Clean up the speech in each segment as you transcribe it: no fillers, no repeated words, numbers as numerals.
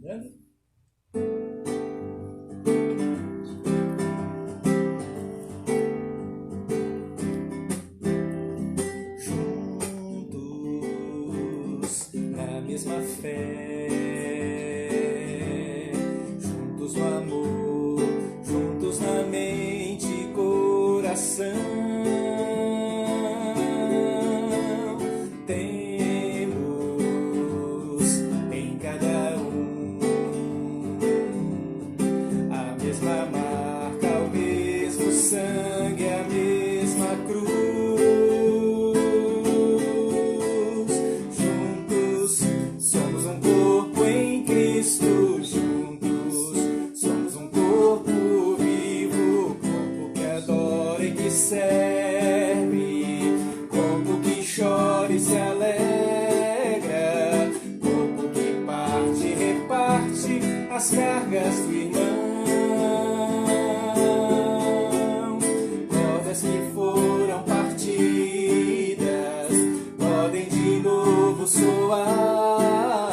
Dando? Juntos na mesma fé, juntos no amor, juntos na mente e coração. As cargas do irmão, cordas que foram partidas, podem de novo soar.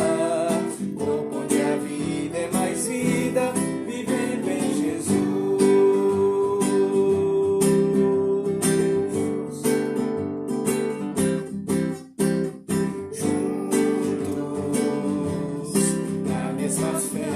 Onde a vida é mais vida, vivendo em Jesus. Juntos na mesma fé,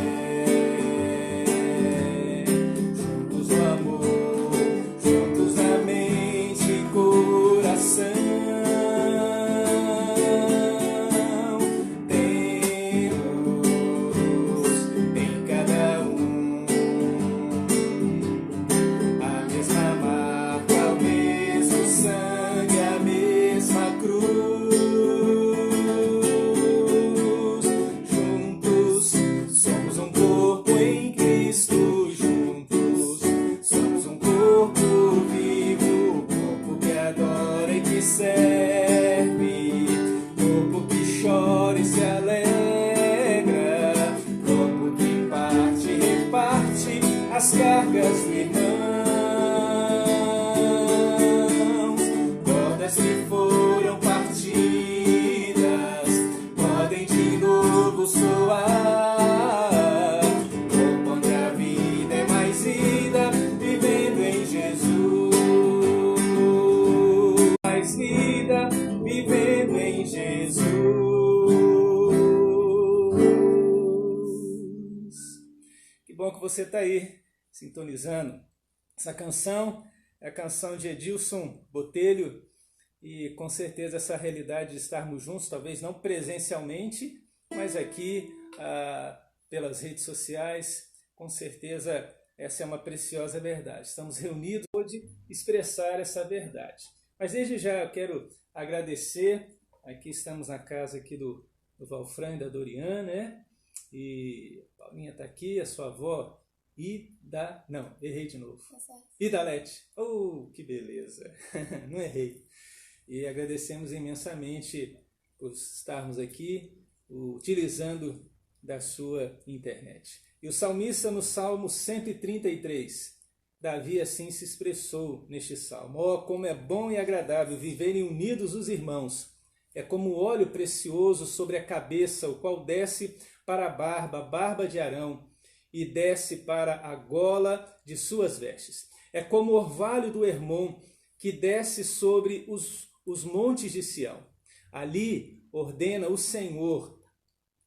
as cargas do irmão, cordas que foram partidas, podem de novo soar. Onde a vida é mais vida, vivendo em Jesus. Mais vida, vivendo em Jesus. Que bom que você está aí, sintonizando. Essa canção é a canção de Edilson Botelho e com certeza essa realidade de estarmos juntos, talvez não presencialmente, mas aqui pelas redes sociais, com certeza essa é uma preciosa verdade. Estamos reunidos hoje para expressar essa verdade. Mas desde já eu quero agradecer, aqui estamos na casa aqui do Valfran e da Doriana, né? E a Paulinha está aqui, a sua avó não, errei de novo. Idalete. Oh, que beleza. Não errei. E agradecemos imensamente por estarmos aqui utilizando da sua internet. E o salmista no Salmo 133, Davi assim se expressou neste salmo: ó, como é bom e agradável viverem unidos os irmãos. É como óleo precioso sobre a cabeça, o qual desce para a barba de Arão, e desce para a gola de suas vestes. É como o orvalho do Hermon, que desce sobre os montes de Sião. Ali ordena o Senhor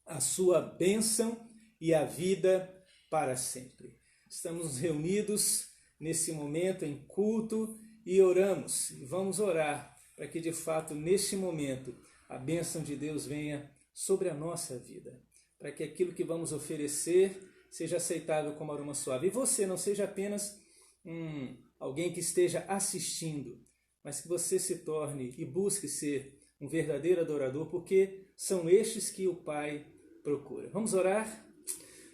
a sua bênção e a vida para sempre. Estamos reunidos nesse momento em culto e oramos. E vamos orar para que de fato neste momento a bênção de Deus venha sobre a nossa vida. Para que aquilo que vamos oferecer seja aceitável como aroma suave. E você não seja apenas alguém que esteja assistindo, mas que você se torne e busque ser um verdadeiro adorador, porque são estes que o Pai procura. Vamos orar?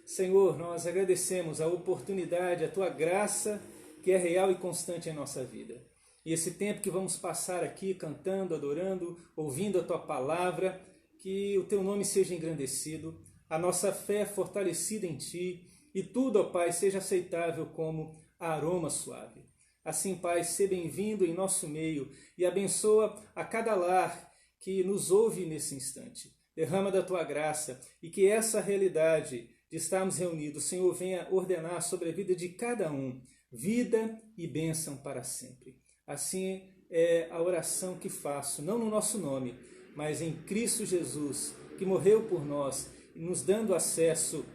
Senhor, nós agradecemos a oportunidade, a Tua graça, que é real e constante em nossa vida. E esse tempo que vamos passar aqui cantando, adorando, ouvindo a Tua palavra, que o Teu nome seja engrandecido, a nossa fé fortalecida em Ti, e tudo, ó Pai, seja aceitável como aroma suave. Assim, Pai, seja bem-vindo em nosso meio e abençoa a cada lar que nos ouve nesse instante. Derrama da Tua graça e que essa realidade de estarmos reunidos, o Senhor venha ordenar sobre a vida de cada um, vida e bênção para sempre. Assim é a oração que faço, não no nosso nome, mas em Cristo Jesus, que morreu por nós, nos dando acesso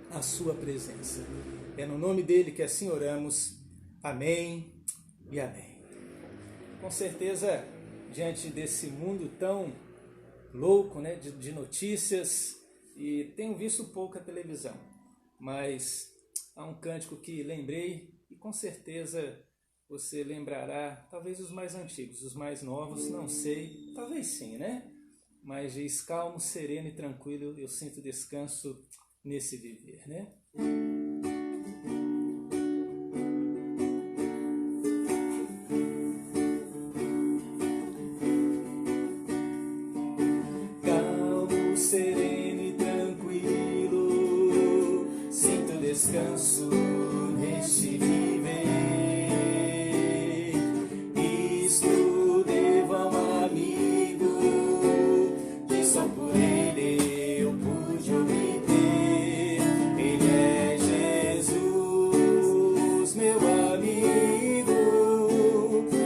à sua presença. É no nome dele que assim oramos. Amém e amém. Com certeza, diante desse mundo tão louco, né, de notícias, e tenho visto pouca televisão, mas há um cântico que lembrei e com certeza você lembrará, talvez os mais antigos, os mais novos, não sei, talvez sim, né? Mas diz: calmo, sereno e tranquilo, eu sinto descanso nesse viver, né? Calmo, sereno e tranquilo, sinto descanso neste viver. Isto devo a um amigo que só por ele eu pude obter. Ele é Jesus, meu amigo,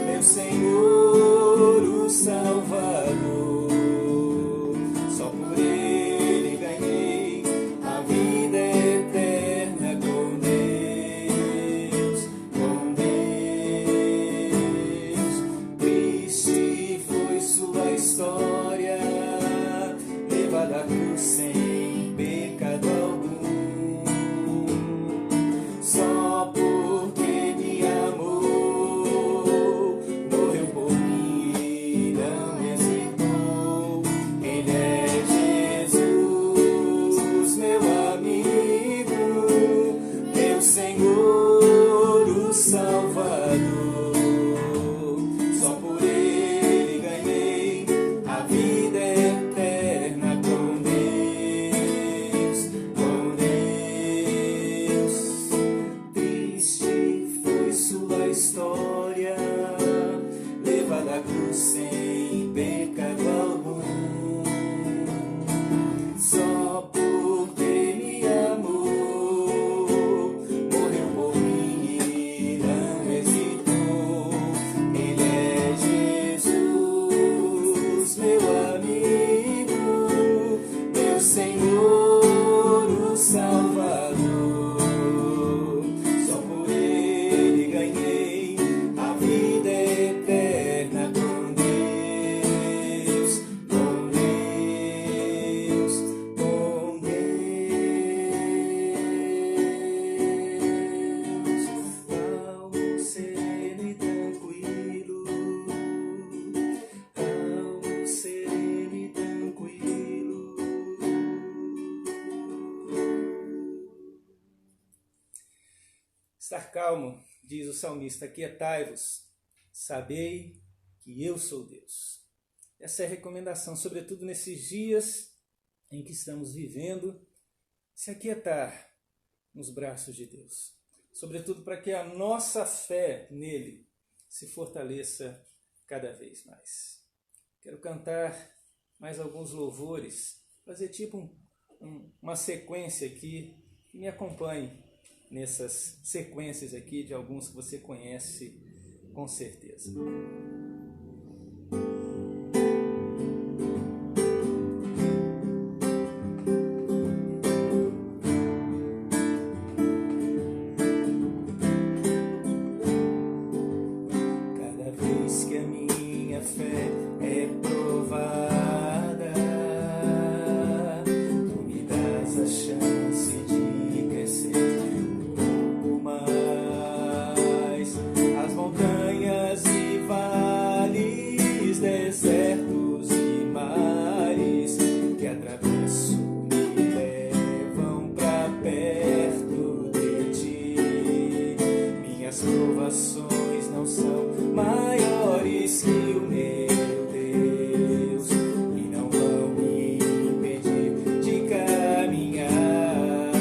meu Senhor, o Salvador. Só por ele ganhei a vida eterna com Deus, com Deus. Triste foi sua história, levada à cruz sem pecado algum. Só porque me amou, morreu por mim e não hesitou. Ele é Jesus, meu amigo, meu Senhor, o Salvador. Só por ele ganhei a vida eterna com Deus, com Deus. Triste foi sua história, levada à cruz sem pecado algum. Só porque me amou, morreu por mim e não hesitou. Ele é Jesus, meu amigo, meu Senhor, o Salvador. Só por ele ganhei a vida eterna com Deus, com Deus, com Deus. Calmo, sereno e tranquilo, calmo, sereno e tranquilo. Estar calmo, diz o salmista: aquietai-vos, sabei que eu sou Deus. Essa é a recomendação, sobretudo nesses dias em que estamos vivendo, se aquietar nos braços de Deus. Sobretudo para que a nossa fé nele se fortaleça cada vez mais. Quero cantar mais alguns louvores, fazer tipo uma sequência aqui, que me acompanhe nessas sequências aqui de alguns que você conhece com certeza. Cada vez que a minha fé é provada, tu me das a chance de crescer um pouco mais. As montanhas e vales, desertos e mares que atravesso me levam pra perto de ti. Minhas provações não são maiores que o meu Deus e não vão me impedir de caminhar.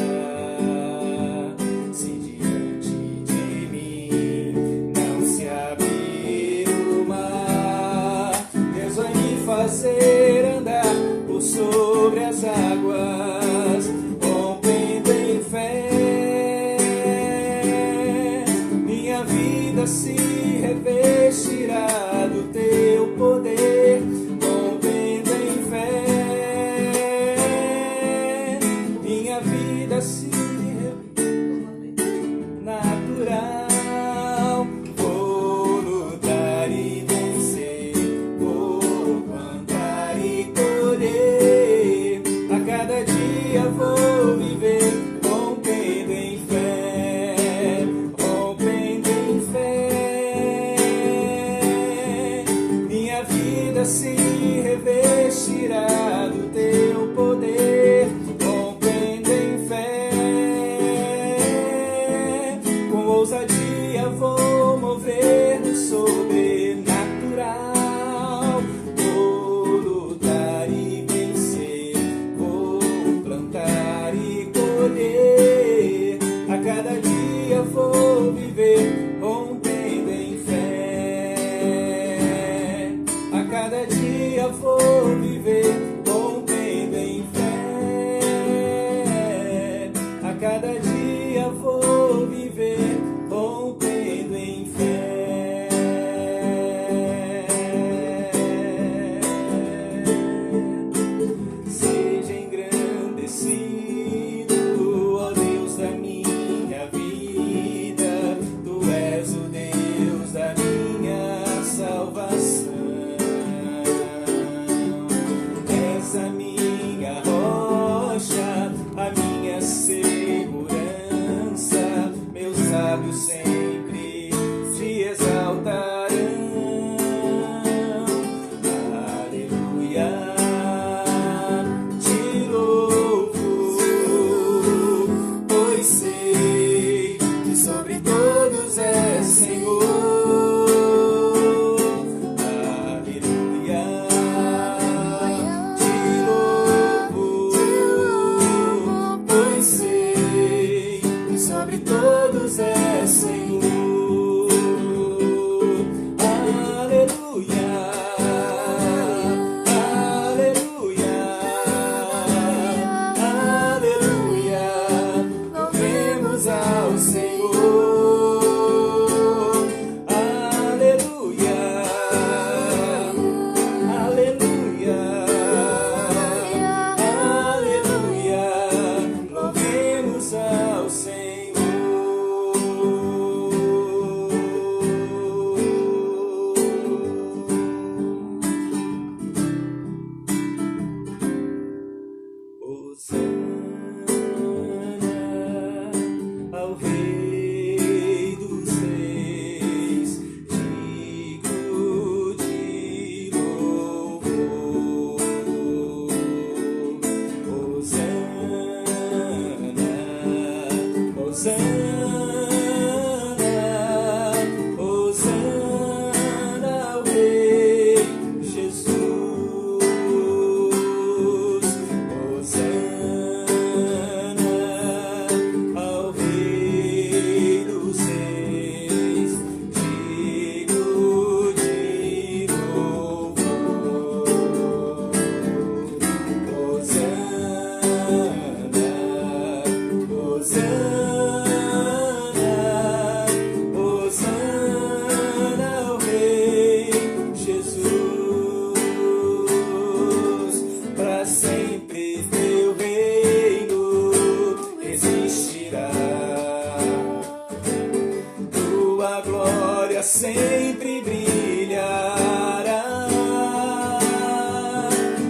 sempre brilhará.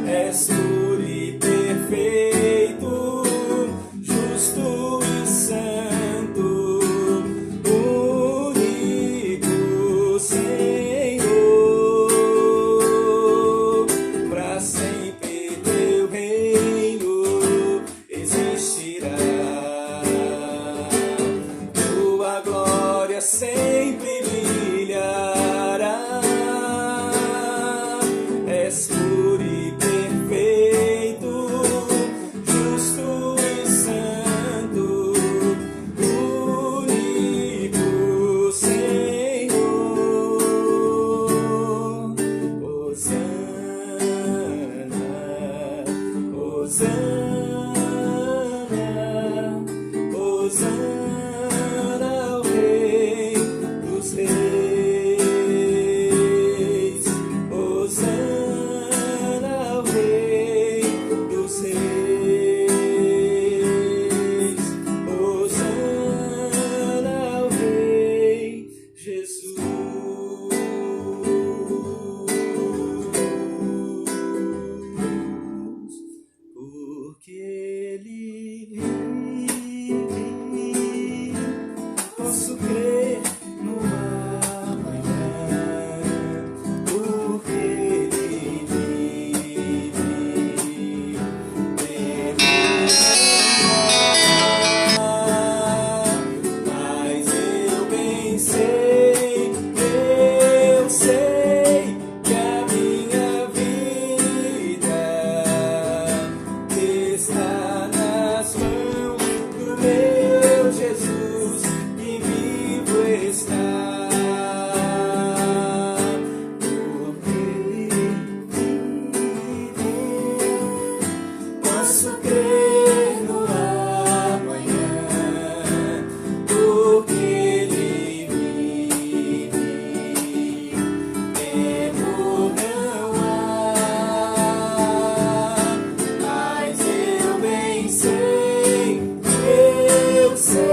És puro e perfeito, justo e santo, único Senhor. Para sempre teu reino existirá. Tua glória sempre brilhará. És puro e perfeito, justo e santo, único Senhor. Hosana, Hosana, Hosana ao Rei dos Reis. Hosana ao Rei dos Reis. Hosana ao Rei Jesus. Porque Ele vive, posso crer no amanhã. Porque Ele vive, mas eu bem sei, eu sei que a minha vida está nas mãos do meu Jesus, e vivo está. Porque Ele vive, posso crer no amanhã. Porque Ele vive, temor não há. Mas eu bem sei, eu sei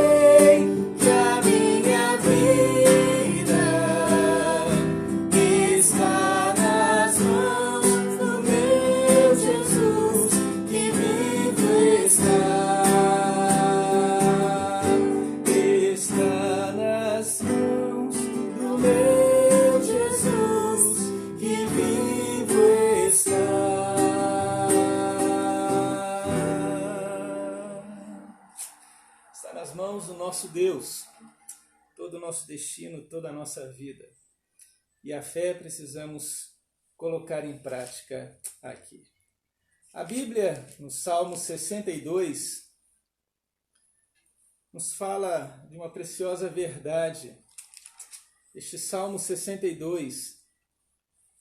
que a minha vida está nas mãos do meu Jesus, que vivo está. Está nas mãos do meu Jesus, que vivo está. Está nas mãos do nosso Deus, todo o nosso destino, toda a nossa vida. E a fé precisamos colocar em prática aqui. A Bíblia, no Salmo 62, nos fala de uma preciosa verdade. Este Salmo 62,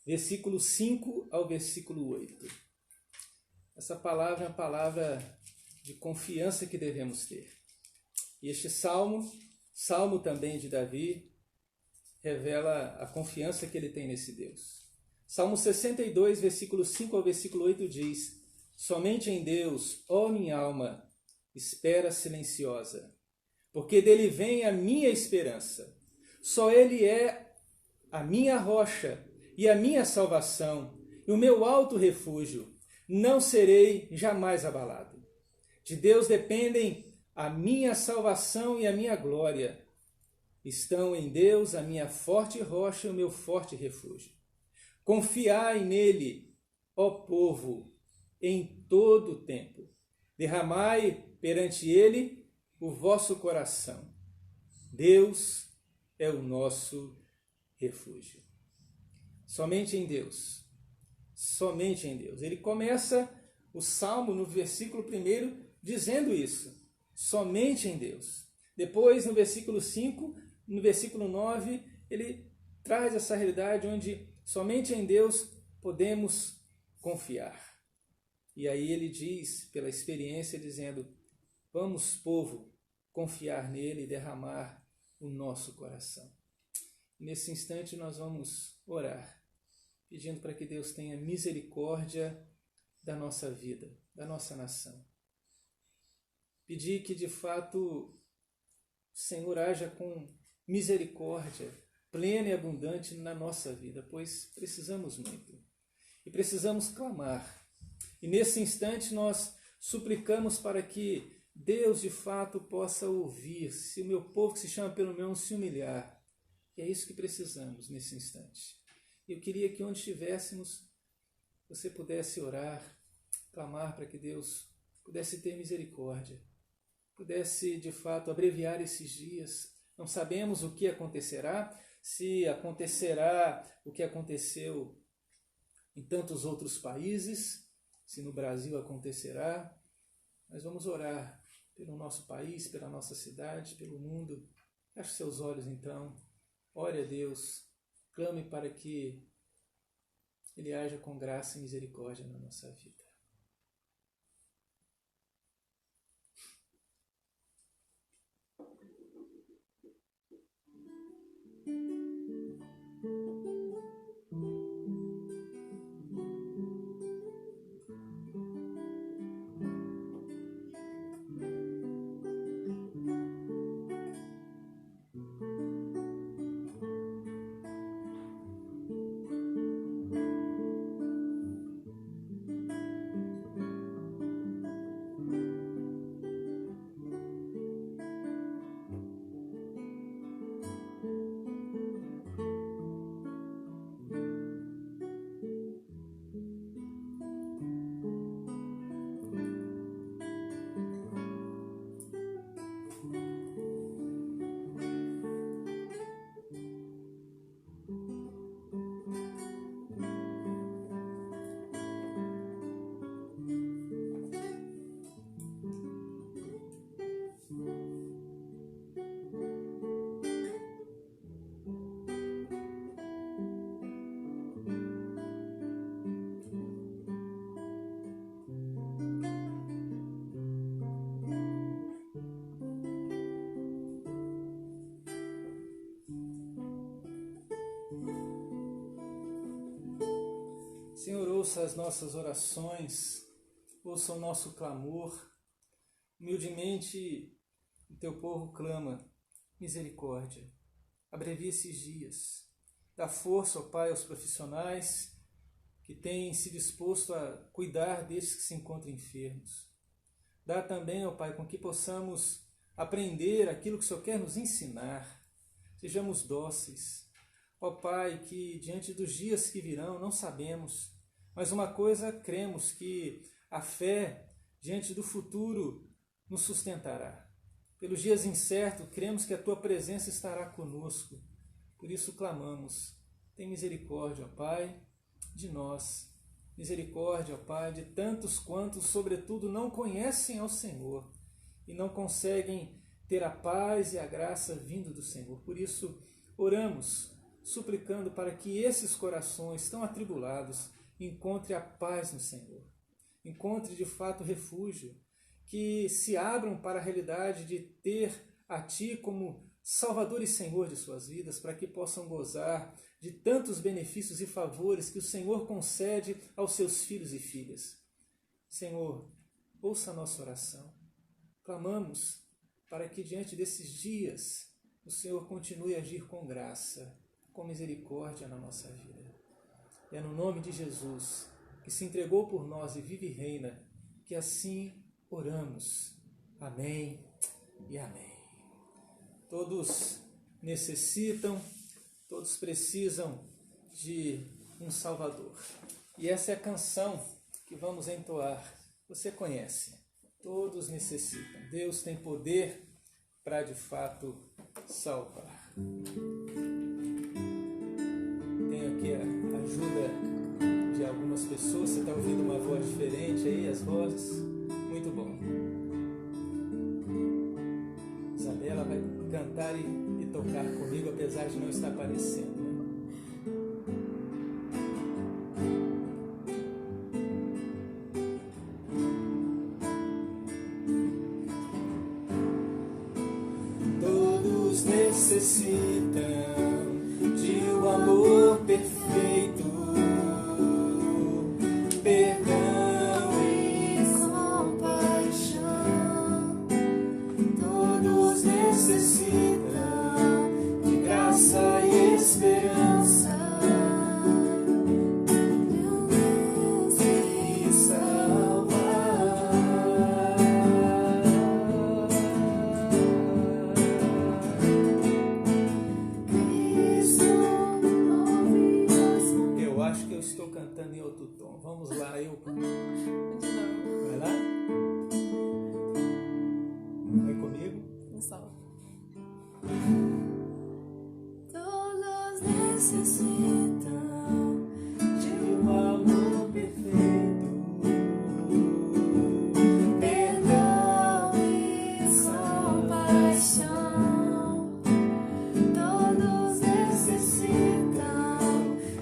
versículo 5 ao versículo 8. Essa palavra é uma palavra de confiança que devemos ter. E este salmo, salmo também de Davi, revela a confiança que ele tem nesse Deus. Salmo 62, versículo 5 ao versículo 8 diz: somente em Deus, ó minha alma, espera silenciosa, porque dele vem a minha esperança. Só ele é a minha rocha e a minha salvação, e o meu alto refúgio. Não serei jamais abalado. De Deus dependem a minha salvação e a minha glória. Estão em Deus a minha forte rocha e o meu forte refúgio. Confiai nele, ó povo, em todo o tempo. Derramai perante ele o vosso coração. Deus é o nosso refúgio. Somente em Deus. Somente em Deus. Ele começa o Salmo no versículo 1 dizendo isso. Somente em Deus. Depois, no versículo 5, no versículo 9, ele traz essa realidade onde somente em Deus podemos confiar. E aí ele diz, pela experiência, dizendo: vamos, povo, confiar nele e derramar o nosso coração. Nesse instante nós vamos orar, pedindo para que Deus tenha misericórdia da nossa vida, da nossa nação. Pedir que de fato o Senhor haja com misericórdia plena e abundante na nossa vida, pois precisamos muito. E precisamos clamar. E nesse instante nós suplicamos para que Deus de fato possa ouvir, se o meu povo que se chama pelo meu nome se humilhar. E é isso que precisamos nesse instante. Eu queria que onde estivéssemos, você pudesse orar, clamar para que Deus pudesse ter misericórdia, pudesse de fato abreviar esses dias. Não sabemos o que acontecerá, se acontecerá o que aconteceu em tantos outros países, se no Brasil acontecerá, mas vamos orar pelo nosso país, pela nossa cidade, pelo mundo. Feche seus olhos então, ore a Deus, clame para que Ele haja com graça e misericórdia na nossa vida. Senhor, ouça as nossas orações, ouça o nosso clamor. Humildemente, o teu povo clama misericórdia. Abrevia esses dias. Dá força, ó Pai, aos profissionais que têm se disposto a cuidar destes que se encontram enfermos. Dá também, ó Pai, com que possamos aprender aquilo que o Senhor quer nos ensinar. Sejamos dóceis. Ó Pai, que diante dos dias que virão não sabemos, mas uma coisa cremos, que a fé diante do futuro nos sustentará. Pelos dias incertos, cremos que a Tua presença estará conosco. Por isso clamamos, tem misericórdia, ó Pai, de nós. Misericórdia, ó Pai, de tantos quantos, sobretudo, não conhecem ao Senhor e não conseguem ter a paz e a graça vindo do Senhor. Por isso, oramos, suplicando para que esses corações tão atribulados encontrem a paz no Senhor. Encontre de fato refúgio, que se abram para a realidade de ter a Ti como Salvador e Senhor de suas vidas, para que possam gozar de tantos benefícios e favores que o Senhor concede aos seus filhos e filhas. Senhor, ouça a nossa oração. Clamamos para que diante desses dias o Senhor continue a agir com graça, com misericórdia na nossa vida. E é no nome de Jesus, que se entregou por nós e vive e reina, que assim oramos. Amém e amém. Todos necessitam, todos precisam de um Salvador. E essa é a canção que vamos entoar. Você conhece. Todos necessitam. Deus tem poder para de fato salvar. Tenho aqui a ajuda de algumas pessoas. Você está ouvindo uma voz diferente aí, as vozes? Muito bom. Isabela vai cantar e tocar comigo, apesar de não estar aparecendo, né? Todos necessitam de um amor perfeito, perdão e compaixão. Todos necessitam de graça e esperança, de um Deus que salva. Eu acho que eu estou cantando em outro tom. Vamos lá, eu. Vai lá? Vai comigo? Todos necessitam de um amor perfeito, perdão e compaixão. Todos necessitam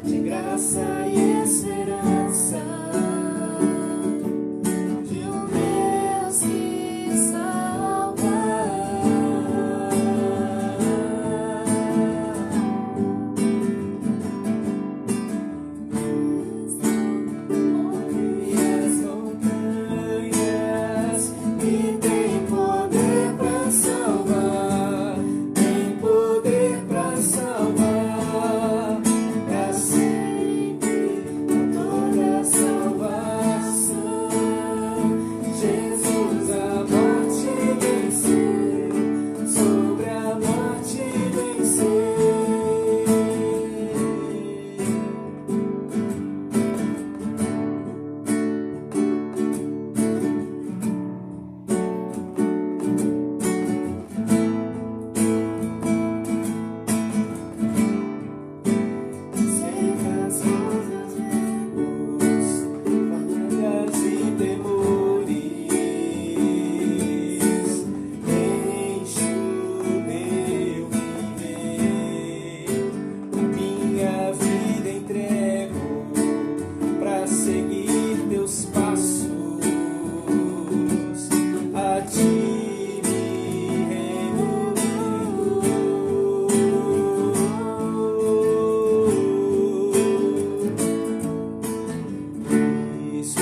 de graça e esperança, de um Deus que salva. Ouve as montanhas e tem poder para salvar, tem poder para salvar, para sempre, toda salvação. Jesus a morte venceu, sobre a morte venceu. Seca as meus erros, falhas e temores, enche o meu viver, a minha vida entrego pra seguir teus passos, a ti me rendo. Cristo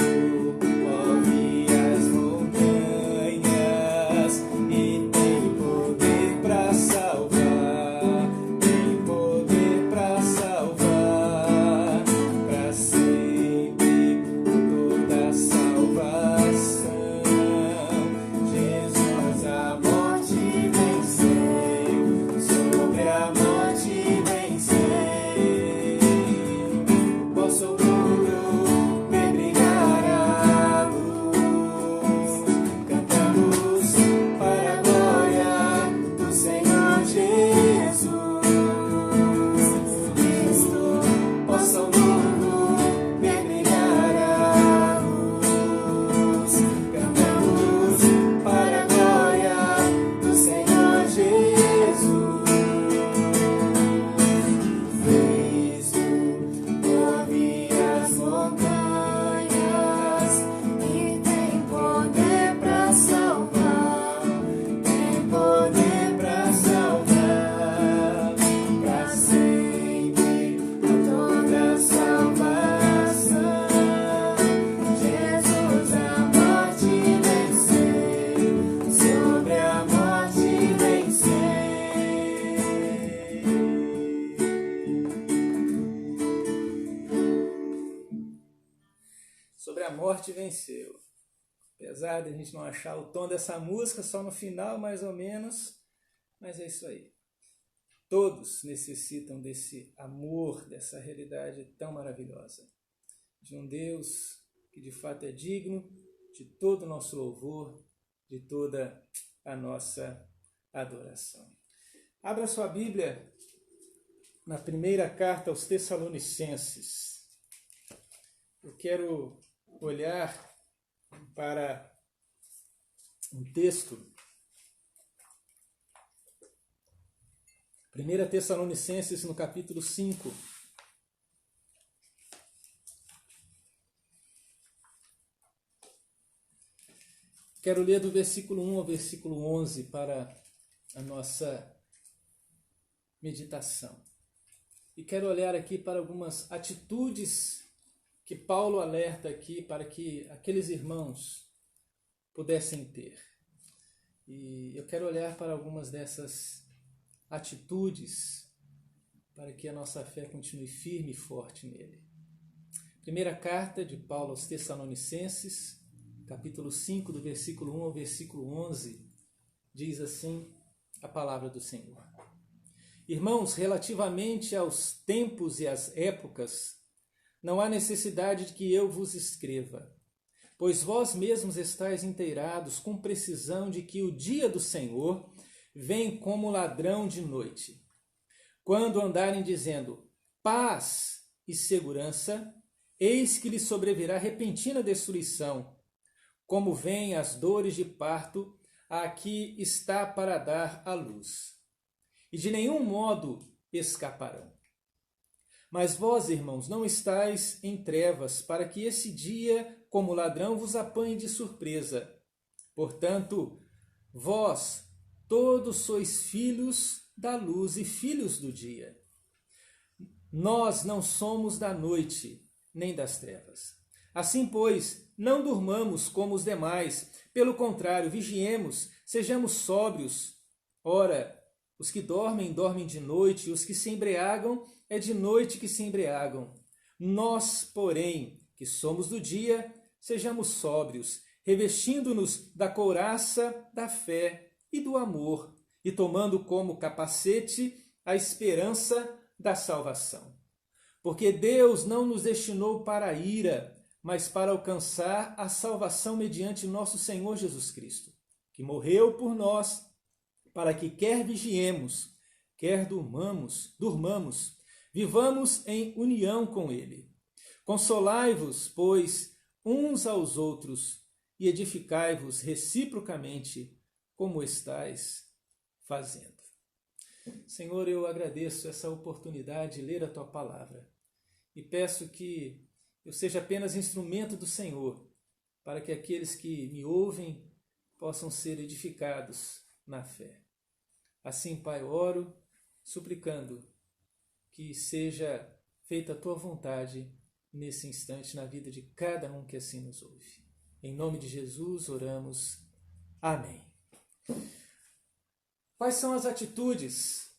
move as montanhas e tem poder para salvar, tem poder para salvar, para sempre toda salvação. Jesus a morte venceu, sobre a morte venceu. Posso o mundo ver brilhar a luz, cantamos para a glória do Senhor Jesus. Cristo, possa o mundo ver brilhar a luz, cantamos para a glória do Senhor Jesus. Cristo move as montanhas e tem poder para salvar, tem poder para salvar, para sempre toda salvação. Jesus a morte venceu, sobre a morte venceu. Sobre a morte venceu. Apesar de a gente não achar o tom dessa música, só no final mais ou menos, mas é isso aí. Todos necessitam desse amor, dessa realidade tão maravilhosa, de um Deus que de fato é digno de todo o nosso louvor, de toda a nossa adoração. Abra sua Bíblia na primeira carta aos Tessalonicenses. Eu quero olhar para um texto. 1 Tessalonicenses, no capítulo 5. Quero ler do versículo 1 ao versículo 11 para a nossa meditação. E quero olhar aqui para algumas atitudes que Paulo alerta aqui para que aqueles irmãos pudessem ter. E eu quero olhar para algumas dessas atitudes para que a nossa fé continue firme e forte nele. Primeira carta de Paulo aos Tessalonicenses, capítulo 5, do versículo 1 ao versículo 11, diz assim a palavra do Senhor. Irmãos, relativamente aos tempos e às épocas, não há necessidade de que eu vos escreva, pois vós mesmos estáis inteirados com precisão de que o dia do Senhor vem como ladrão de noite. Quando andarem dizendo paz e segurança, eis que lhes sobrevirá repentina destruição, como vêm as dores de parto a que está para dar à luz. E de nenhum modo escaparão. Mas vós, irmãos, não estáis em trevas, para que esse dia, como ladrão, vos apanhe de surpresa. Portanto, vós todos sois filhos da luz e filhos do dia. Nós não somos da noite, nem das trevas. Assim, pois, não durmamos como os demais, pelo contrário, vigiemos, sejamos sóbrios. Ora, os que dormem, dormem de noite, e os que se embriagam, é de noite que se embriagam. Nós, porém, que somos do dia, sejamos sóbrios, revestindo-nos da couraça da fé e do amor, e tomando como capacete a esperança da salvação. Porque Deus não nos destinou para a ira, mas para alcançar a salvação mediante nosso Senhor Jesus Cristo, que morreu por nós, para que quer vigiemos, quer durmamos, vivamos em união com Ele. Consolai-vos, pois, uns aos outros, e edificai-vos reciprocamente, como estáis fazendo. Senhor, eu agradeço essa oportunidade de ler a Tua Palavra, e peço que eu seja apenas instrumento do Senhor, para que aqueles que me ouvem possam ser edificados na fé. Assim, Pai, oro, suplicando que seja feita a Tua vontade nesse instante na vida de cada um que assim nos ouve. Em nome de Jesus oramos. Amém. Quais são as atitudes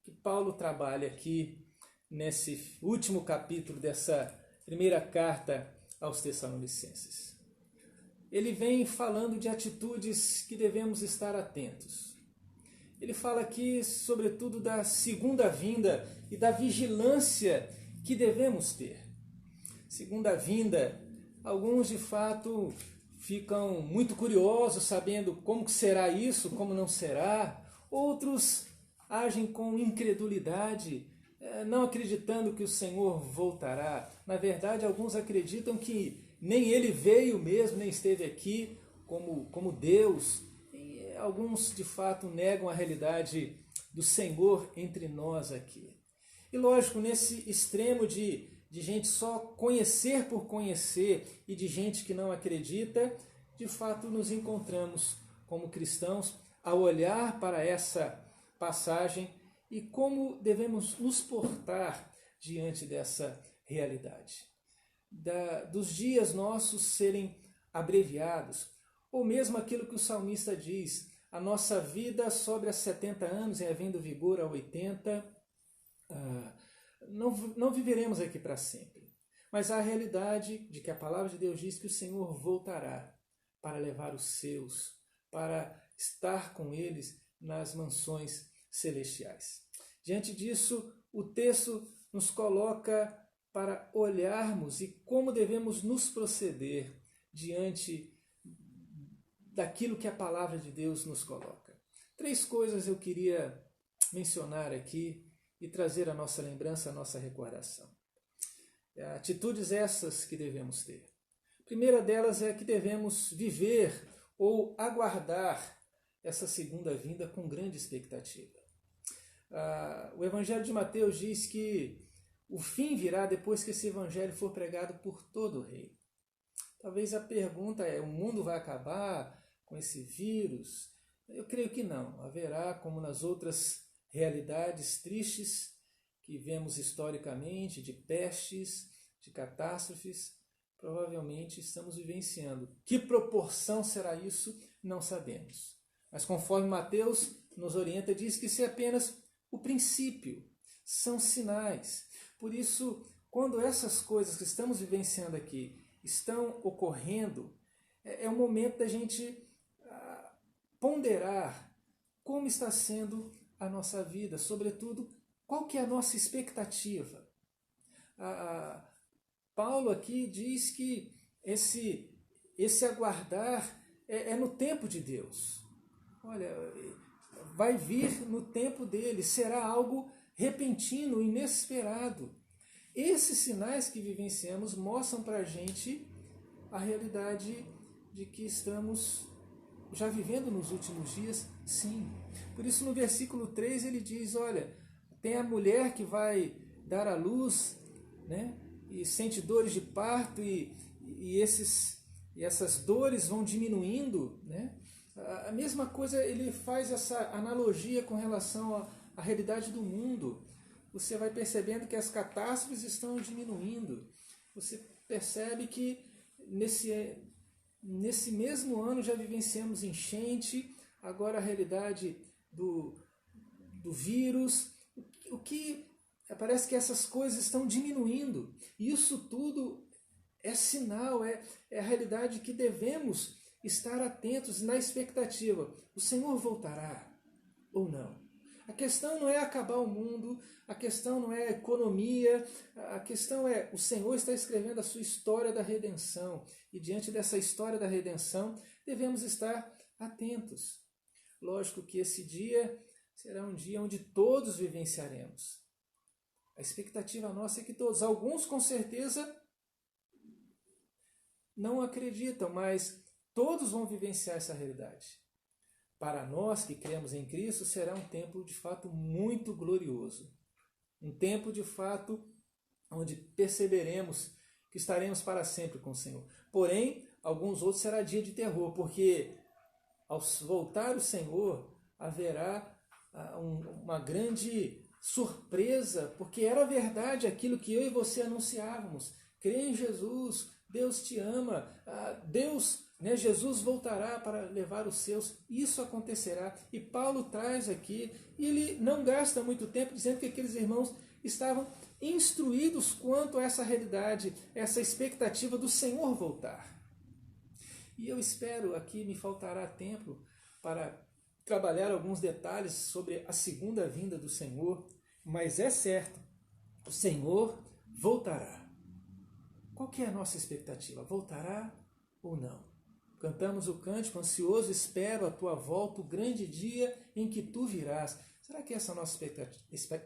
que Paulo trabalha aqui nesse último capítulo dessa primeira carta aos Tessalonicenses? Ele vem falando de atitudes que devemos estar atentos. Ele fala aqui, sobretudo, da segunda vinda e da vigilância que devemos ter. Segunda vinda, alguns de fato ficam muito curiosos, sabendo como será isso, como não será. Outros agem com incredulidade, não acreditando que o Senhor voltará. Na verdade, alguns acreditam que nem Ele veio mesmo, nem esteve aqui como Deus. Alguns, de fato, negam a realidade do Senhor entre nós aqui. E, lógico, nesse extremo de gente só conhecer por conhecer e de gente que não acredita, de fato, nos encontramos como cristãos ao olhar para essa passagem e como devemos nos portar diante dessa realidade. Dos dias nossos serem abreviados, ou mesmo aquilo que o salmista diz, a nossa vida sobre as 70 anos e havendo vigor a 80, não viveremos aqui para sempre. Mas há a realidade de que a palavra de Deus diz que o Senhor voltará para levar os seus, para estar com eles nas mansões celestiais. Diante disso, o texto nos coloca para olharmos e como devemos nos proceder diante daquilo que a palavra de Deus nos coloca. 3 coisas eu queria mencionar aqui e trazer à nossa lembrança, à nossa recordação. Atitudes essas que devemos ter. A primeira delas é que devemos viver ou aguardar essa segunda vinda com grande expectativa. O Evangelho de Mateus diz que o fim virá depois que esse Evangelho for pregado por todo o reino. Talvez a pergunta é, o mundo vai acabar com esse vírus? Eu creio que não. Haverá, como nas outras realidades tristes que vemos historicamente, de pestes, de catástrofes, provavelmente estamos vivenciando. Que proporção será isso? Não sabemos. Mas conforme Mateus nos orienta, diz que isso é apenas o princípio, são sinais. Por isso, quando essas coisas que estamos vivenciando aqui estão ocorrendo, é o momento da gente ponderar como está sendo a nossa vida, sobretudo, qual que é a nossa expectativa. Paulo aqui diz que esse aguardar é no tempo de Deus. Olha, vai vir no tempo dele, será algo repentino, inesperado. Esses sinais que vivenciamos mostram para a gente a realidade de que estamos já vivendo nos últimos dias, sim. Por isso no versículo 3 ele diz, olha, tem a mulher que vai dar à luz, né, e sente dores de parto e essas dores vão diminuindo, né? A mesma coisa ele faz essa analogia com relação à realidade do mundo. Você vai percebendo que as catástrofes estão diminuindo. Você percebe que nesse mesmo ano já vivenciamos enchente, agora a realidade do vírus, o que parece que essas coisas estão diminuindo. E isso tudo é sinal, é a realidade que devemos estar atentos na expectativa. O Senhor voltará ou não? A questão não é acabar o mundo, a questão não é a economia, a questão é o Senhor está escrevendo a sua história da redenção. E diante dessa história da redenção, devemos estar atentos. Lógico que esse dia será um dia onde todos vivenciaremos. A expectativa nossa é que todos, alguns com certeza não acreditam, mas todos vão vivenciar essa realidade. Para nós que cremos em Cristo, será um tempo de fato muito glorioso. Um tempo de fato onde perceberemos que estaremos para sempre com o Senhor. Porém, alguns outros será dia de terror, porque ao voltar o Senhor, haverá uma grande surpresa, porque era verdade aquilo que eu e você anunciávamos. Crê em Jesus, Deus te ama, Jesus voltará para levar os seus, isso acontecerá. E Paulo traz aqui, e ele não gasta muito tempo dizendo que aqueles irmãos estavam instruídos quanto a essa realidade, essa expectativa do Senhor voltar. E eu espero, aqui me faltará tempo para trabalhar alguns detalhes sobre a segunda vinda do Senhor, mas é certo, o Senhor voltará. Qual que é a nossa expectativa? Voltará ou não? Cantamos o cântico, ansioso espero a tua volta, o grande dia em que tu virás. Será que essa é a nossa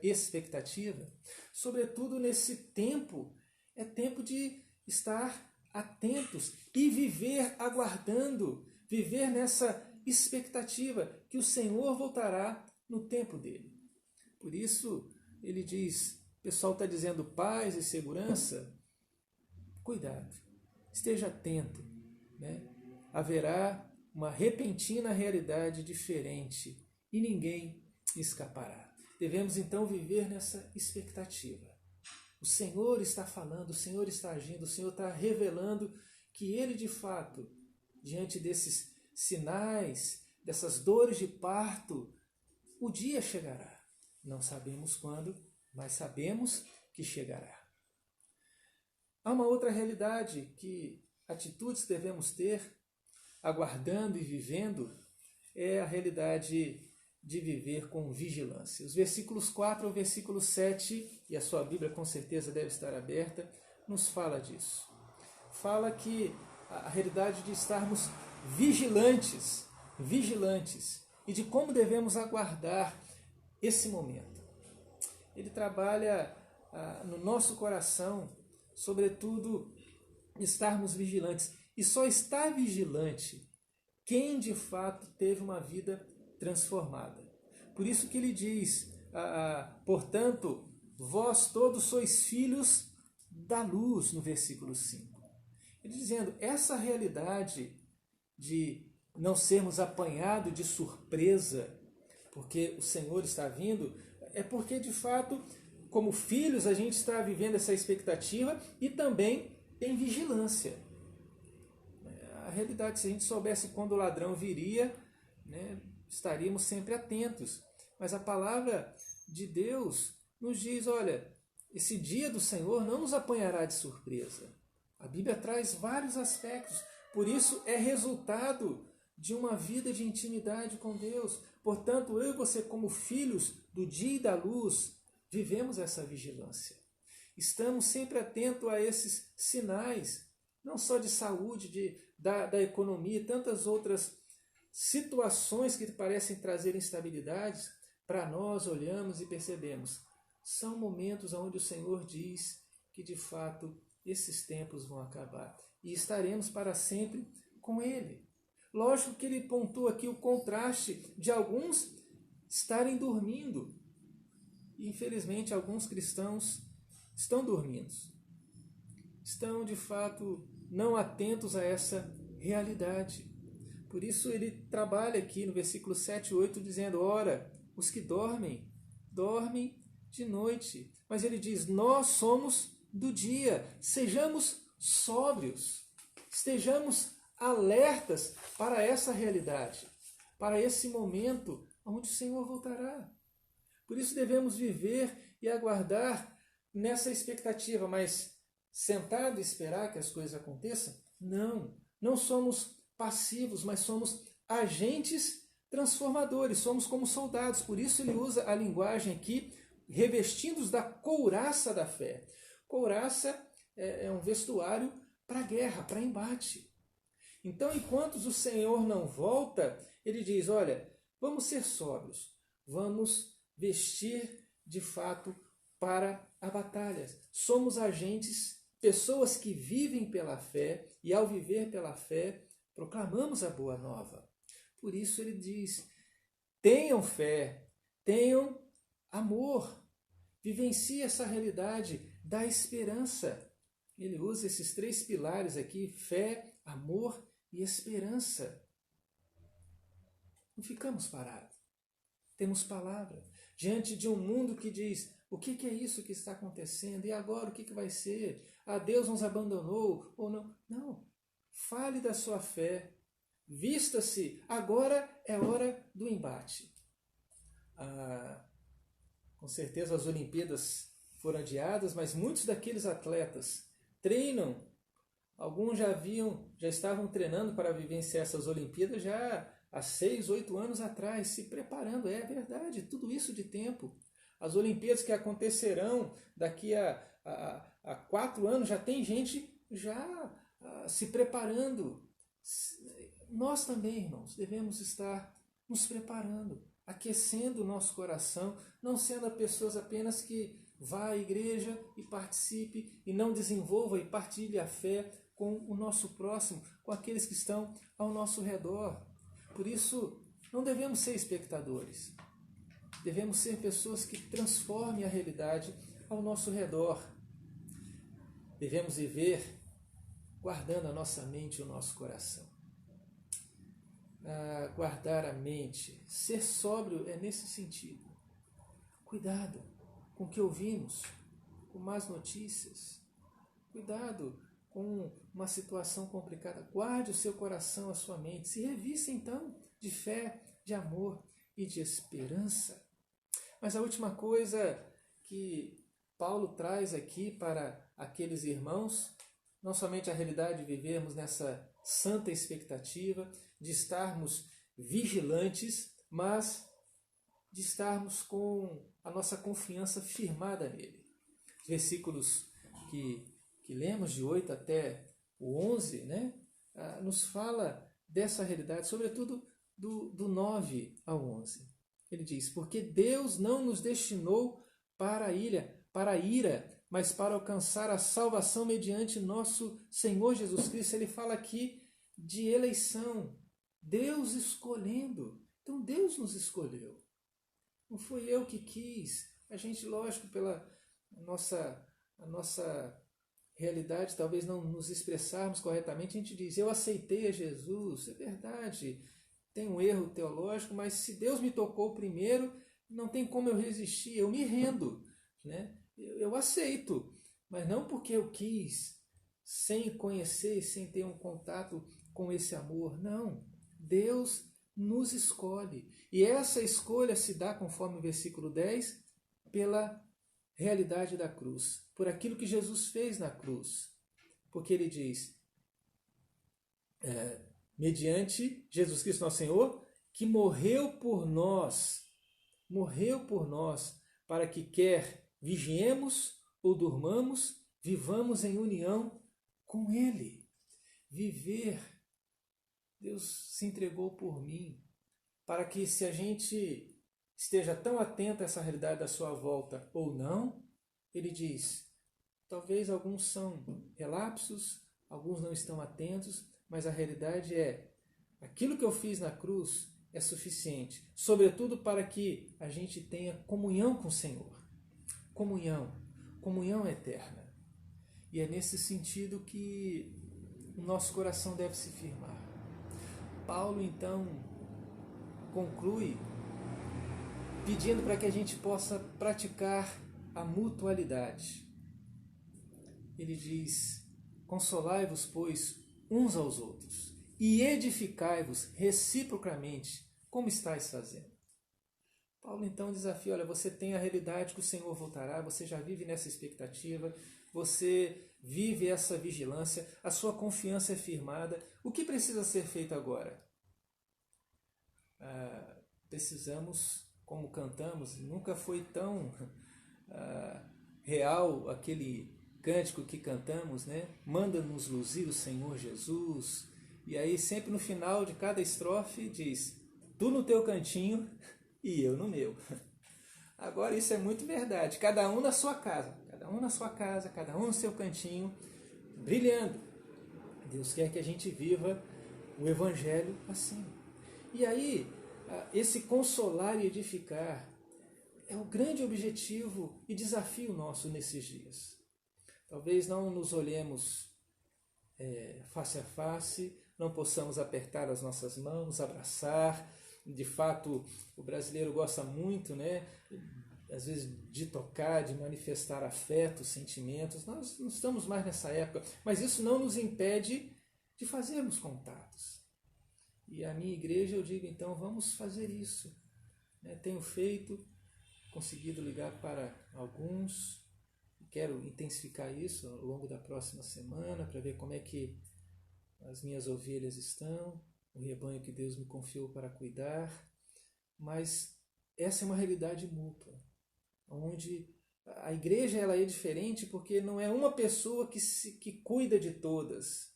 expectativa? Sobretudo nesse tempo, é tempo de estar atentos e viver aguardando, viver nessa expectativa que o Senhor voltará no tempo dele. Por isso, ele diz, o pessoal está dizendo paz e segurança, cuidado, esteja atento, né? Haverá uma repentina realidade diferente e ninguém escapará. Devemos então viver nessa expectativa. O Senhor está falando, o Senhor está agindo, o Senhor está revelando que Ele de fato, diante desses sinais, dessas dores de parto, o dia chegará. Não sabemos quando, mas sabemos que chegará. Há uma outra realidade que atitudes devemos ter, aguardando e vivendo, é a realidade de viver com vigilância. Os versículos 4 ao versículo 7, e a sua Bíblia com certeza deve estar aberta, nos fala disso. Fala que a realidade de estarmos vigilantes. e de como devemos aguardar esse momento. Ele trabalha no nosso coração, sobretudo, estarmos vigilantes. E só está vigilante quem de fato teve uma vida transformada. Por isso que ele diz, portanto, vós todos sois filhos da luz, no versículo 5. Ele dizendo, essa realidade de não sermos apanhados de surpresa, porque o Senhor está vindo, é porque de fato, como filhos, a gente está vivendo essa expectativa e também tem vigilância. A realidade, se a gente soubesse quando o ladrão viria, né, estaríamos sempre atentos. Mas a palavra de Deus nos diz, olha, esse dia do Senhor não nos apanhará de surpresa. A Bíblia traz vários aspectos, por isso é resultado de uma vida de intimidade com Deus. Portanto, eu e você, como filhos do dia e da luz, vivemos essa vigilância. Estamos sempre atentos a esses sinais, não só de saúde, da economia e tantas outras situações que parecem trazer instabilidades. Para nós olhamos e percebemos, são momentos onde o Senhor diz que de fato esses tempos vão acabar e estaremos para sempre com Ele. Lógico que ele pontua aqui o contraste de alguns estarem dormindo. E infelizmente alguns cristãos estão dormindo. Estão de fato não atentos a essa realidade. Por isso ele trabalha aqui no versículo 7 e 8 dizendo, ora, os que dormem, dormem de noite. Mas ele diz, nós somos do dia, sejamos sóbrios, estejamos alertas para essa realidade, para esse momento onde o Senhor voltará. Por isso devemos viver e aguardar nessa expectativa, mas sentado e esperar que as coisas aconteçam? Não, não somos passivos, mas somos agentes transformadores, somos como soldados. Por isso ele usa a linguagem aqui, revestidos da couraça da fé. Couraça é um vestuário para guerra, para embate. Então, enquanto o Senhor não volta, ele diz, olha, vamos ser sóbrios, vamos vestir de fato para a batalha. Somos agentes, pessoas que vivem pela fé, e ao viver pela fé, proclamamos a boa nova. Por isso ele diz, tenham fé, tenham amor, vivencie essa realidade da esperança. Ele usa esses 3 pilares aqui, fé, amor e esperança. Não ficamos parados. Temos palavra. Diante de um mundo que diz, o que é isso que está acontecendo? E agora o que vai ser? Deus nos abandonou ou não? Não. Fale da sua fé. Vista-se. Agora é hora do embate. Com certeza as Olimpíadas foram adiadas, mas muitos daqueles atletas treinam. Alguns já estavam treinando para vivenciar essas Olimpíadas já há 6, 8 anos atrás, se preparando. É verdade, tudo isso de tempo. As Olimpíadas que acontecerão daqui a 4 anos, já tem gente já se preparando. Nós também, irmãos, devemos estar nos preparando, aquecendo o nosso coração, não sendo pessoas apenas que vá à igreja e participe e não desenvolva e partilhe a fé com o nosso próximo, com aqueles que estão ao nosso redor. Por isso, não devemos ser espectadores. Devemos ser pessoas que transformem a realidade ao nosso redor. Devemos viver guardando a nossa mente e o nosso coração. Guardar a mente, ser sóbrio é nesse sentido. Cuidado com o que ouvimos, com más notícias. Cuidado com uma situação complicada. Guarde o seu coração, a sua mente. Se revista então de fé, de amor e de esperança. Mas a última coisa que Paulo traz aqui para aqueles irmãos, não somente a realidade de vivermos nessa santa expectativa, de estarmos vigilantes, mas de estarmos com a nossa confiança firmada nele. Os versículos que lemos de 8 até o 11, né, nos fala dessa realidade, sobretudo do 9 ao 11. Ele diz, porque Deus não nos destinou para a ira, mas para alcançar a salvação mediante nosso Senhor Jesus Cristo. Ele fala aqui de eleição, Deus escolhendo. Então Deus nos escolheu. Não foi eu que quis. A gente, lógico, pela a nossa realidade, talvez não nos expressarmos corretamente, a gente diz, eu aceitei a Jesus, é verdade, tem um erro teológico, mas se Deus me tocou primeiro, não tem como eu resistir, eu me rendo, né? Eu aceito, mas não porque eu quis, sem conhecer, sem ter um contato com esse amor, não. Deus nos escolhe, e essa escolha se dá, conforme o versículo 10, pela realidade da cruz, por aquilo que Jesus fez na cruz. Porque ele diz, mediante Jesus Cristo nosso Senhor, que morreu por nós, para que quer vigiemos ou durmamos, vivamos em união com Ele. Viver, Deus se entregou por mim, para que se a gente esteja tão atento a essa realidade da sua volta ou não, ele diz, talvez alguns são relapsos, alguns não estão atentos, mas a realidade é, aquilo que eu fiz na cruz é suficiente, sobretudo para que a gente tenha comunhão com o Senhor. Comunhão eterna. E é nesse sentido que o nosso coração deve se firmar. Paulo, então, conclui pedindo para que a gente possa praticar a mutualidade. Ele diz, consolai-vos, pois, uns aos outros, e edificai-vos reciprocamente, como estáis fazendo. Paulo então desafia, olha, você tem a realidade que o Senhor voltará, você já vive nessa expectativa, você vive essa vigilância, a sua confiança é firmada. O que precisa ser feito agora? Precisamos, como cantamos, nunca foi tão real aquele cântico que cantamos, né? Manda-nos luzir o Senhor Jesus. E aí sempre no final de cada estrofe diz, tu no teu cantinho e eu no meu. Agora isso é muito verdade, cada um na sua casa, cada um no seu cantinho, brilhando. Deus quer que a gente viva o Evangelho assim. E aí, esse consolar e edificar é o grande objetivo e desafio nosso nesses dias. Talvez não nos olhemos face a face, não possamos apertar as nossas mãos, abraçar. De fato, o brasileiro gosta muito, né, às vezes, de tocar, de manifestar afeto, sentimentos. Nós não estamos mais nessa época, mas isso não nos impede de fazermos contatos. E a minha igreja, eu digo, então, vamos fazer isso. Tenho feito, conseguido ligar para alguns, quero intensificar isso ao longo da próxima semana, para ver como é que as minhas ovelhas estão, o rebanho que Deus me confiou para cuidar. Mas essa é uma realidade mútua, onde a igreja ela é diferente porque não é uma pessoa que cuida de todas,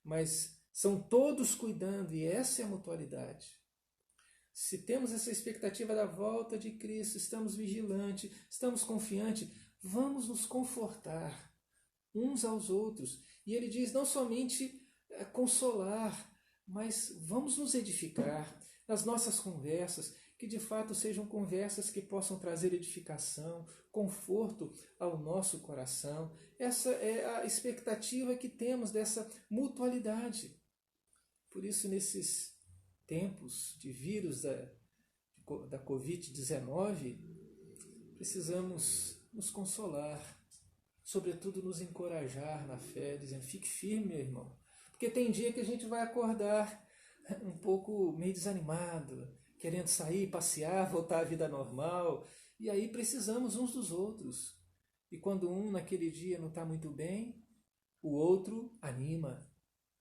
mas são todos cuidando, e essa é a mutualidade. Se temos essa expectativa da volta de Cristo, estamos vigilantes, estamos confiantes, vamos nos confortar uns aos outros. E ele diz não somente consolar, mas vamos nos edificar nas nossas conversas, que de fato sejam conversas que possam trazer edificação, conforto ao nosso coração. Essa é a expectativa que temos dessa mutualidade. Por isso, nesses tempos de vírus da Covid-19, precisamos nos consolar, sobretudo nos encorajar na fé, dizendo, fique firme, meu irmão. Porque tem dia que a gente vai acordar um pouco meio desanimado, querendo sair, passear, voltar à vida normal. E aí precisamos uns dos outros. E quando um naquele dia não está muito bem, o outro anima.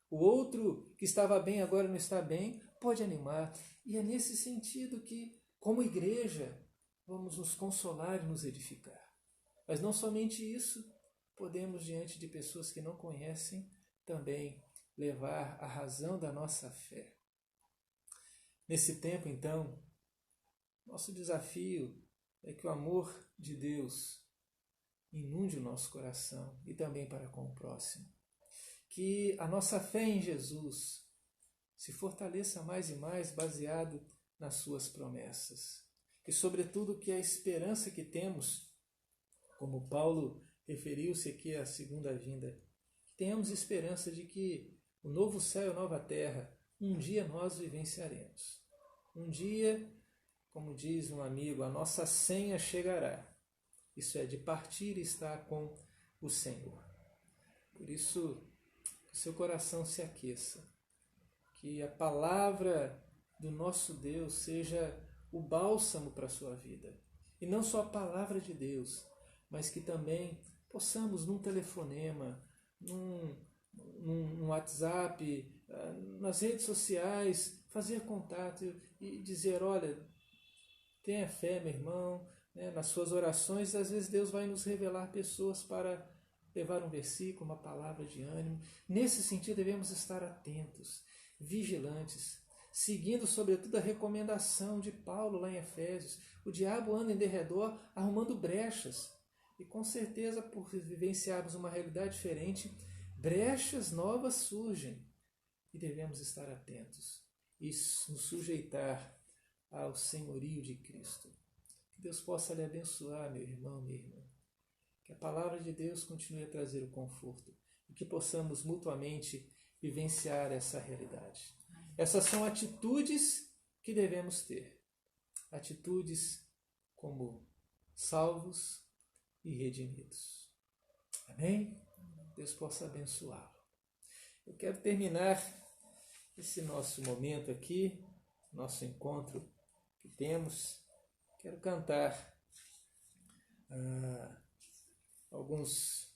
O outro que estava bem agora não está bem, pode animar. E é nesse sentido que, como igreja, vamos nos consolar e nos edificar. Mas não somente isso, podemos, diante de pessoas que não conhecem, também levar a razão da nossa fé. Nesse tempo, então, nosso desafio é que o amor de Deus inunde o nosso coração e também para com o próximo. Que a nossa fé em Jesus se fortaleça mais e mais baseado nas suas promessas. E, sobretudo, que a esperança que temos, como Paulo referiu-se aqui à segunda vinda, tenhamos esperança de que o novo céu e a nova terra, um dia nós vivenciaremos. Um dia, como diz um amigo, a nossa senha chegará. Isso é, de partir e estar com o Senhor. Por isso, que o seu coração se aqueça. Que a palavra do nosso Deus seja o bálsamo para a sua vida. E não só a palavra de Deus, mas que também possamos, num telefonema, num WhatsApp, nas redes sociais, fazer contato e dizer, olha, tenha fé, meu irmão, né? Nas suas orações, às vezes Deus vai nos revelar pessoas para levar um versículo, uma palavra de ânimo. Nesse sentido, devemos estar atentos, vigilantes, seguindo sobretudo a recomendação de Paulo lá em Efésios. O diabo anda em derredor arrumando brechas. E com certeza, por vivenciarmos uma realidade diferente, brechas novas surgem. E devemos estar atentos e nos sujeitar ao senhorio de Cristo. Que Deus possa lhe abençoar, meu irmão, minha irmã. Que a palavra de Deus continue a trazer o conforto e que possamos mutuamente vivenciar essa realidade. Essas são atitudes que devemos ter. Atitudes como salvos e redimidos. Amém? Deus possa abençoá-lo. Eu quero terminar esse nosso momento aqui, nosso encontro que temos. Quero cantar alguns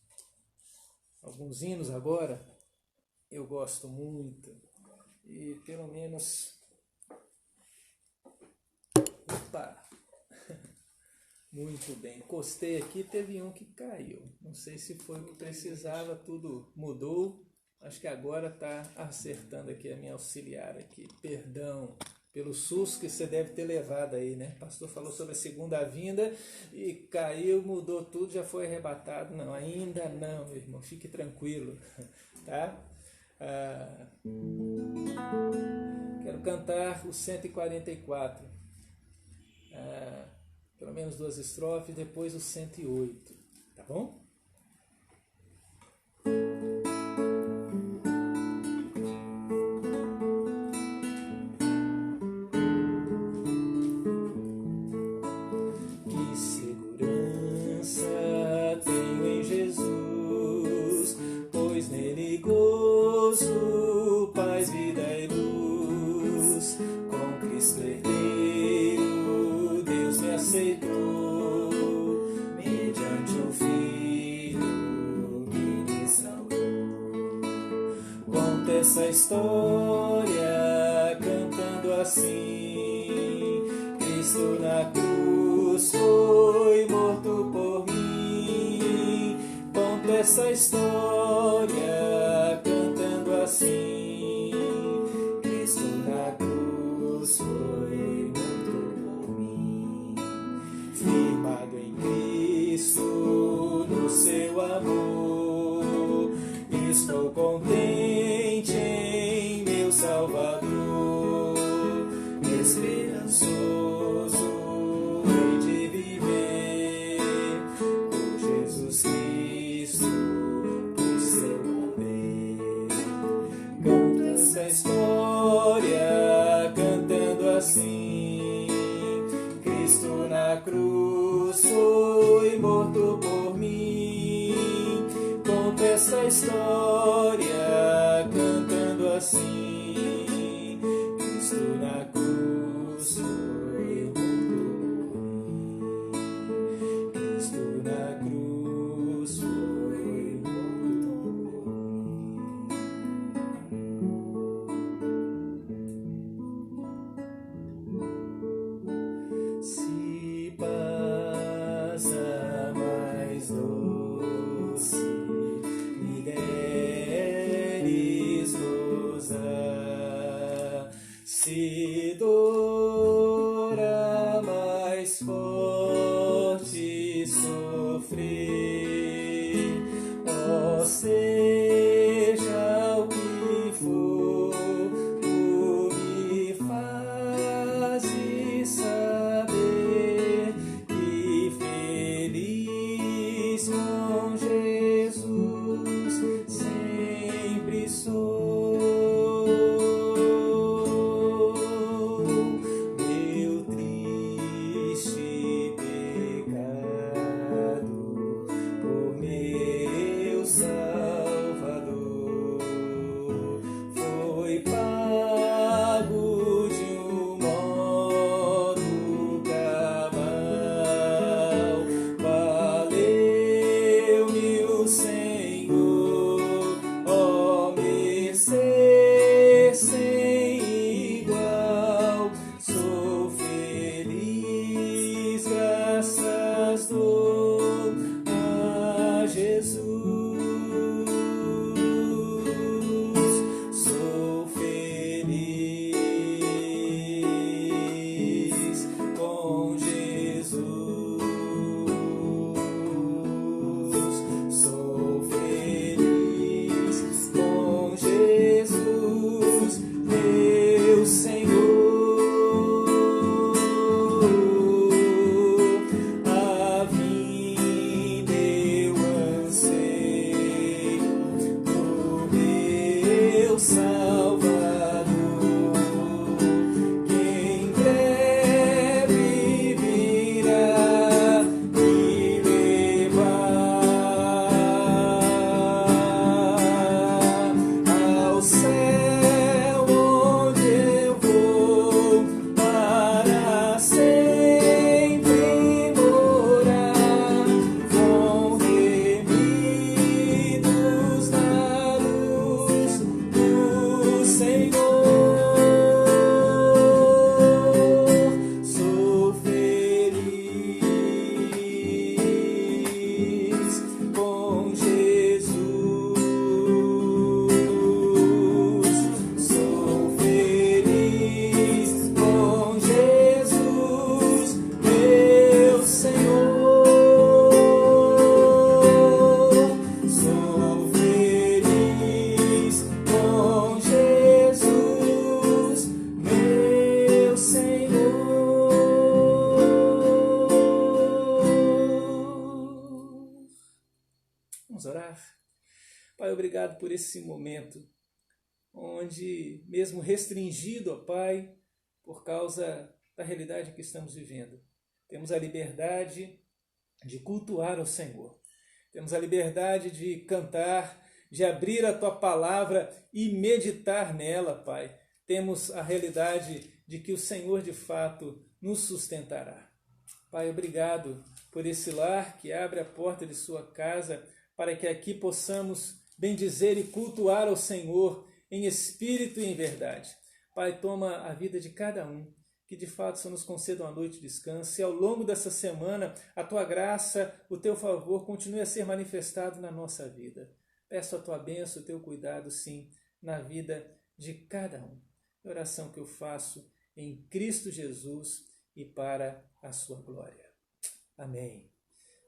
hinos agora. Eu gosto muito e pelo menos... Opa! Muito bem, encostei aqui, teve um que caiu. Não sei se foi o que precisava, tudo mudou. Acho que agora está acertando aqui a minha auxiliar aqui. Perdão pelo susto que você deve ter levado aí, né? O pastor falou sobre a segunda vinda e caiu, mudou tudo, já foi arrebatado. Não, ainda não, meu irmão, fique tranquilo, tá? Quero cantar o 144. Pelo menos 2 estrofes, depois o 108, tá bom? Que segurança tenho em Jesus, pois nele gozo, paz, vida e luz. Com Cristo herdeiro, Deus me aceitou, mediante o Filho que me salvou. Conta essa história cantando assim: Cristo na cruz foi morto por mim. Conta essa história cantando assim: Cristo na cruz foi morto por mim. Firmado em Cristo, no seu amor, estou contente em meu Salvador, esperançoso hei de viver por Jesus Cristo, por seu amor. Conta essa história cantando assim: Cristo na cruz foi morto por mim. Conta essa história cantando assim: Cristo na cruz foi morto por mim. Cristo na cruz foi morto por mim. Se passa mais doce, me der mais forte sofrer, ó, seja o que for, tu me fazes saber que feliz com Jesus sempre sou. Meu triste pecado por meu Salvador foi pago de um modo cabal. Valeu-me o Senhor, ó mercê sem igual. Sou feliz, graças dou a Jesus. Sou feliz com Jesus. Sou feliz com Jesus, meu Senhor. A vinda eu anseio do meu Salvador, que em breve virá me levar ao céu, onde eu vou para sempre morar, com remidos na luz do Senhor. Sou feliz com Jesus. Sou feliz com Jesus, meu Senhor. Sou feliz com Jesus, meu Senhor. Vamos orar? Pai, obrigado por esse momento, onde, mesmo restringido, ó Pai, por causa da realidade que estamos vivendo, temos a liberdade de cultuar ao Senhor. Temos a liberdade de cantar, de abrir a Tua palavra e meditar nela, Pai. Temos a realidade de que o Senhor, de fato, nos sustentará. Pai, obrigado por esse lar que abre a porta de sua casa para que aqui possamos bendizer e cultuar ao Senhor em espírito e em verdade. Pai, toma a vida de cada um, que de fato só nos conceda uma noite de descanso e ao longo dessa semana a Tua graça, o Teu favor continue a ser manifestado na nossa vida. Peço a Tua bênção, o Teu cuidado, sim, na vida de cada um. Oração que eu faço em Cristo Jesus e para a sua glória. Amém.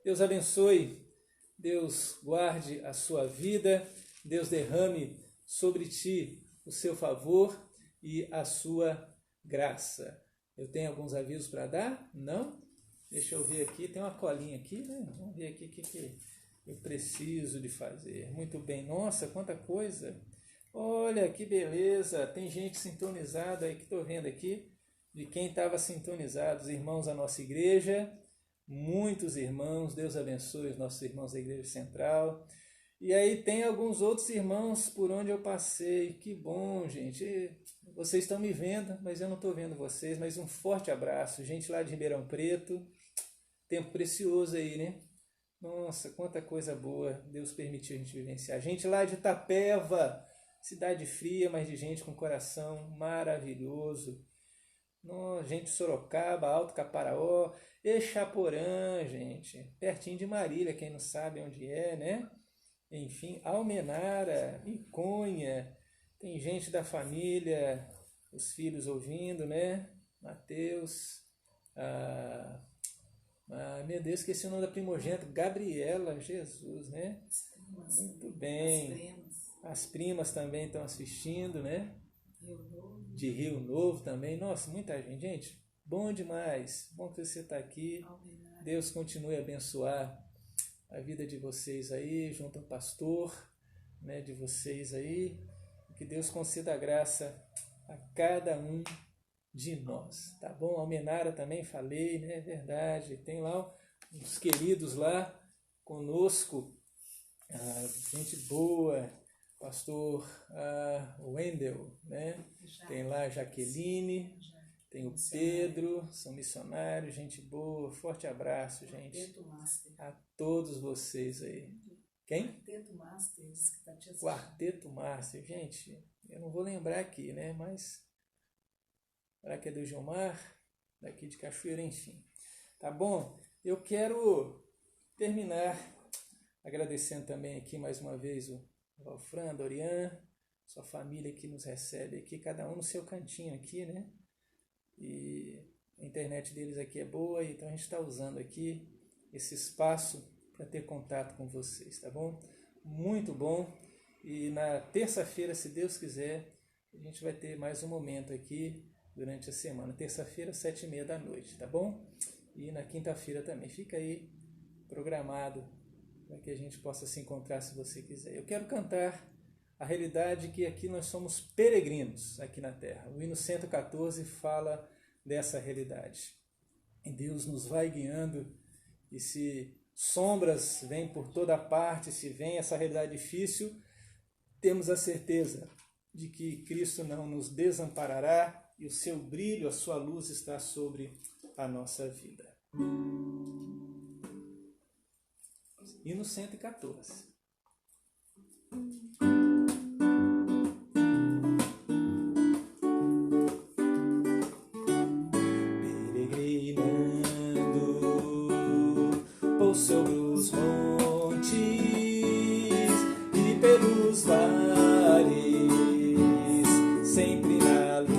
Deus abençoe, Deus guarde a sua vida, Deus derrame sobre ti o seu favor e a sua graça. Eu tenho alguns avisos para dar? Não? Deixa eu ver aqui, tem uma colinha aqui, né? Vamos ver aqui o que eu preciso de fazer. Muito bem, nossa, quanta coisa! Olha que beleza, tem gente sintonizada aí que estou vendo aqui, de quem estava sintonizado, os irmãos da nossa igreja, muitos irmãos, Deus abençoe os nossos irmãos da Igreja Central. E aí tem alguns outros irmãos por onde eu passei, que bom, gente, vocês estão me vendo, mas eu não estou vendo vocês, mas um forte abraço, gente lá de Ribeirão Preto, tempo precioso aí, né? Nossa, quanta coisa boa Deus permitiu a gente vivenciar. Gente lá de Itapeva, cidade fria, mas de gente com coração maravilhoso. Gente de Sorocaba, Alto Caparaó, Exaporã, gente, pertinho de Marília, quem não sabe onde é, né? Enfim, Almenara, Iconha, tem gente da família, os filhos ouvindo, né? Mateus, Ah, meu Deus, esqueci o nome da primogênita. Gabriela, Jesus, né? Muito bem. As primas também estão assistindo, né? De Rio Novo também. Nossa, muita gente. Gente, bom demais. Bom que você está aqui. Deus continue a abençoar a vida de vocês aí, junto ao pastor, né, de vocês aí. Que Deus conceda graça a cada um de nós, tá bom? Almenara também falei, né? É verdade. Tem lá uns queridos lá conosco, gente boa, pastor Wendel, né? Tem lá a Jaqueline, tem o Pedro, são missionários, gente boa. Forte abraço, gente, a todos vocês aí. Quem? Quarteto Master, diz que tá te assistindo. Quarteto Master, gente, eu não vou lembrar aqui, né? Mas será que é do Gilmar? Daqui de Cachoeira, enfim. Tá bom? Eu quero terminar agradecendo também aqui mais uma vez o Valfran, Dorian, sua família que nos recebe aqui, cada um no seu cantinho aqui, né? E a internet deles aqui é boa, então a gente está usando aqui esse espaço para ter contato com vocês, tá bom? Muito bom. E na terça-feira, se Deus quiser, a gente vai ter mais um momento aqui durante a semana. Terça-feira, 7h30 da noite, tá bom? E na quinta-feira também. Fica aí programado para que a gente possa se encontrar se você quiser. Eu quero cantar a realidade que aqui nós somos peregrinos aqui na Terra. O hino 114 fala dessa realidade. E Deus nos vai guiando, e se sombras vêm por toda parte, se vem essa realidade difícil, temos a certeza de que Cristo não nos desamparará e o seu brilho, a sua luz está sobre a nossa vida. Hino 114. Sobre os montes e pelos vales, sempre na luz,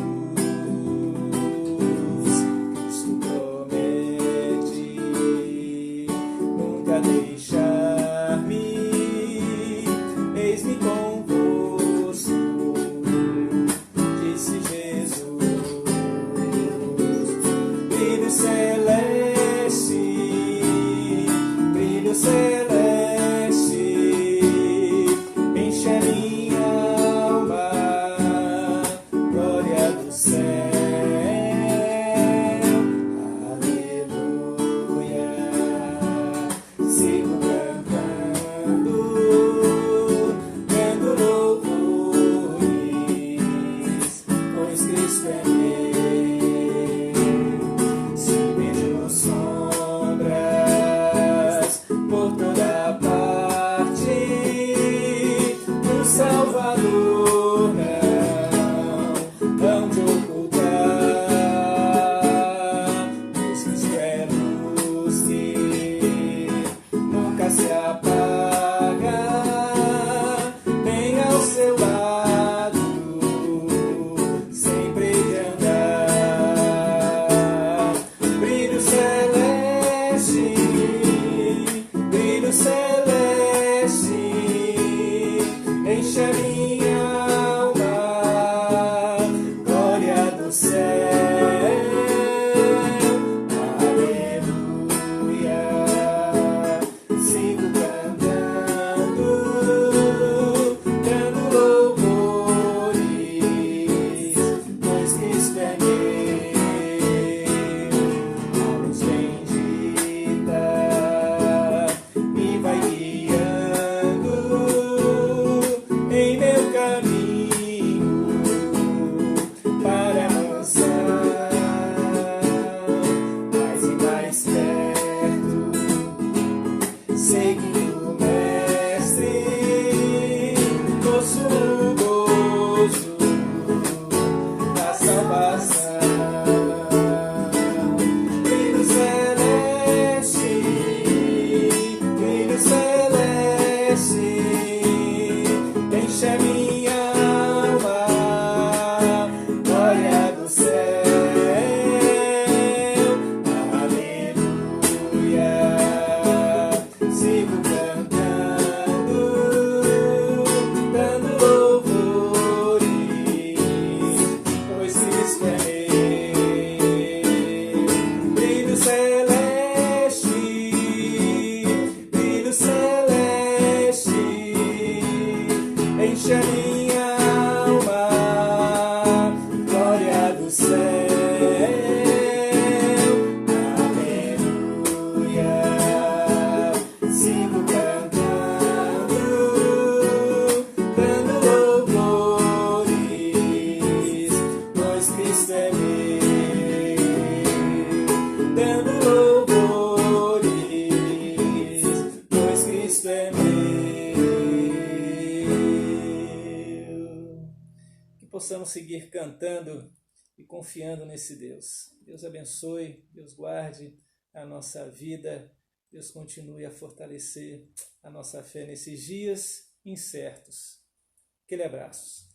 Cristo promete nunca deixar-me, eis-me convosco, disse Jesus, brilho celeste, celeste, enche a minha alma, glória do céu, aleluia, sigo cantando, dando louvores, pois Cristo é meu, se vejo sombras por toda parte, o Salvador não hão de ocultar, pois Cristo é luz que nunca se apaga, bem ao seu lado, sempre de andar, brilho celeste, brilho celeste, enche a minha alma, glória do céu, aleluia, sigo cantando, dando louvores, pois Cristo é meu, a luz bendita seguir cantando e confiando nesse Deus. Deus abençoe, Deus guarde a nossa vida, Deus continue a fortalecer a nossa fé nesses dias incertos. Aquele abraço.